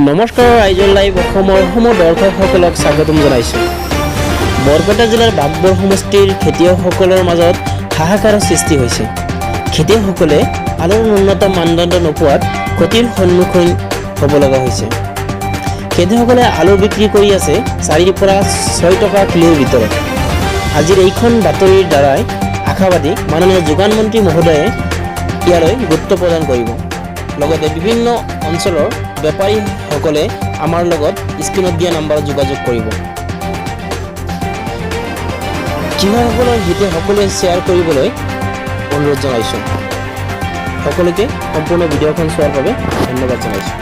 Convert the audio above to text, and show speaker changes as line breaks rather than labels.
নমস্কাৰ আইজল লাইভ অসমৰ দৰ্শকসকলক স্বাগতম জনাইছোঁ। বৰপেটা জিলাৰ বাঘবৰ সমষ্টিৰ খেতিয়কসকলৰ মাজত হাহাকাৰৰ সৃষ্টি হৈছে। খেতিয়কসকলে আলুৰ উন্নত মানদণ্ড নোপোৱাত ক্ষতিৰ সন্মুখীন হ'ব লগা হৈছে। খেতিয়কসকলে আলু বিক্ৰী কৰি আছে 4 পৰা 6 টকা কিলোৰ ভিতৰত। আজিৰ এইখন বাতৰিৰ দ্বাৰাই আশাবাদী মাননীয় যোগান মন্ত্ৰী মহোদয়ে ইয়ালৈ গুৰুত্ব প্ৰদান কৰিব। লগতে বিভিন্ন অঞ্চলৰ বেপাৰীসকলে আমাৰ লগত স্ক্ৰীনত দিয়া নম্বৰত যোগাযোগ কৰিব। কৃষকসকলৰ হিতে সকলোৱে শ্বেয়াৰ কৰিবলৈ অনুৰোধ জনাইছোঁ। সকলোকে সম্পূৰ্ণ ভিডিঅ'খন চোৱাৰ বাবে ধন্যবাদ জনাইছোঁ।